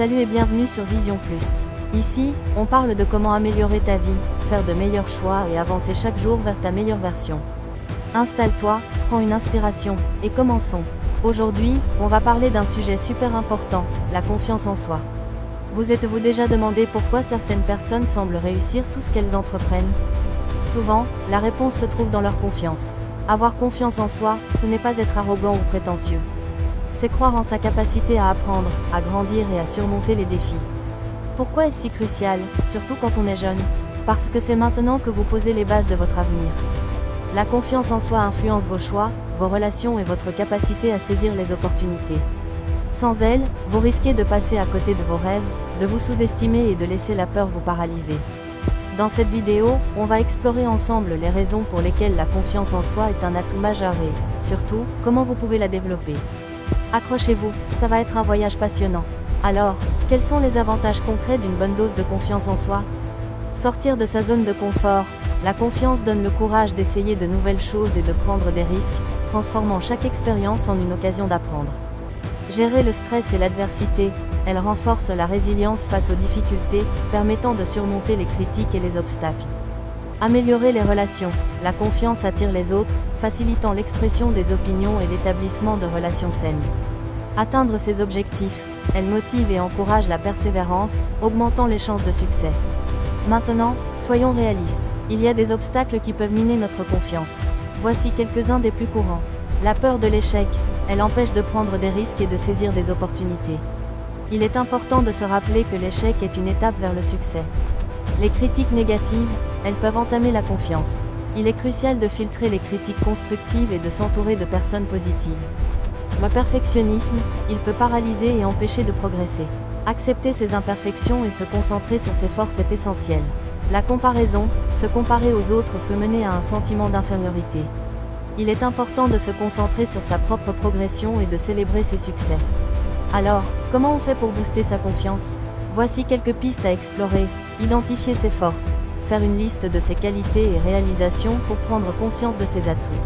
Salut et bienvenue sur Vision Plus. Ici, on parle de comment améliorer ta vie, faire de meilleurs choix et avancer chaque jour vers ta meilleure version. Installe-toi, prends une inspiration, et commençons. Aujourd'hui, on va parler d'un sujet super important, la confiance en soi. Vous êtes-vous déjà demandé pourquoi certaines personnes semblent réussir tout ce qu'elles entreprennent? Souvent, la réponse se trouve dans leur confiance. Avoir confiance en soi, ce n'est pas être arrogant ou prétentieux. C'est croire en sa capacité à apprendre, à grandir et à surmonter les défis. Pourquoi est-ce si crucial, surtout quand on est jeune? Parce que c'est maintenant que vous posez les bases de votre avenir. La confiance en soi influence vos choix, vos relations et votre capacité à saisir les opportunités. Sans elle, vous risquez de passer à côté de vos rêves, de vous sous-estimer et de laisser la peur vous paralyser. Dans cette vidéo, on va explorer ensemble les raisons pour lesquelles la confiance en soi est un atout majeur et, surtout, comment vous pouvez la développer. Accrochez-vous, ça va être un voyage passionnant. Alors, quels sont les avantages concrets d'une bonne dose de confiance en soi? Sortir de sa zone de confort. La confiance donne le courage d'essayer de nouvelles choses et de prendre des risques, transformant chaque expérience en une occasion d'apprendre. Gérer le stress et l'adversité. Elle renforce la résilience face aux difficultés, permettant de surmonter les critiques et les obstacles. Améliorer les relations. La confiance attire les autres, facilitant l'expression des opinions et l'établissement de relations saines. Atteindre ses objectifs. Elle motive et encourage la persévérance, augmentant les chances de succès. Maintenant, soyons réalistes. Il y a des obstacles qui peuvent miner notre confiance. Voici quelques-uns des plus courants. La peur de l'échec. Elle empêche de prendre des risques et de saisir des opportunités. Il est important de se rappeler que l'échec est une étape vers le succès. Les critiques négatives, elles peuvent entamer la confiance. Il est crucial de filtrer les critiques constructives et de s'entourer de personnes positives. Le perfectionnisme, il peut paralyser et empêcher de progresser. Accepter ses imperfections et se concentrer sur ses forces est essentiel. La comparaison, se comparer aux autres peut mener à un sentiment d'infériorité. Il est important de se concentrer sur sa propre progression et de célébrer ses succès. Alors, comment on fait pour booster sa confiance? Voici quelques pistes à explorer. Identifier ses forces. Faire une liste de ses qualités et réalisations pour prendre conscience de ses atouts.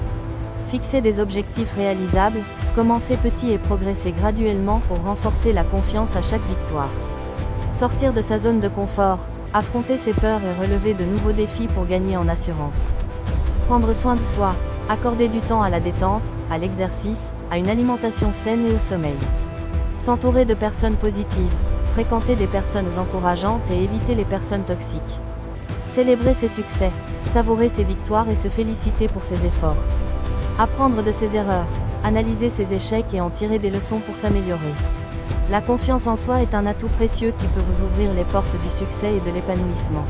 Fixer des objectifs réalisables. Commencer petit et progresser graduellement pour renforcer la confiance à chaque victoire. Sortir de sa zone de confort. Affronter ses peurs et relever de nouveaux défis pour gagner en assurance. Prendre soin de soi. Accorder du temps à la détente, à l'exercice, à une alimentation saine et au sommeil. S'entourer de personnes positives. Fréquenter des personnes encourageantes et éviter les personnes toxiques. Célébrer ses succès. Savourer ses victoires et se féliciter pour ses efforts. Apprendre de ses erreurs. Analyser ses échecs et en tirer des leçons pour s'améliorer. La confiance en soi est un atout précieux qui peut vous ouvrir les portes du succès et de l'épanouissement.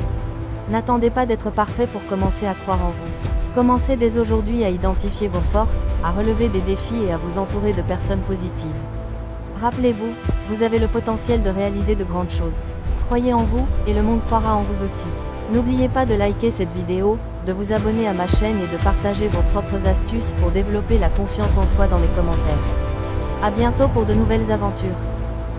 N'attendez pas d'être parfait pour commencer à croire en vous. Commencez dès aujourd'hui à identifier vos forces, à relever des défis et à vous entourer de personnes positives. Rappelez-vous, vous avez le potentiel de réaliser de grandes choses. Croyez en vous, et le monde croira en vous aussi. N'oubliez pas de liker cette vidéo, de vous abonner à ma chaîne et de partager vos propres astuces pour développer la confiance en soi dans les commentaires. À bientôt pour de nouvelles aventures.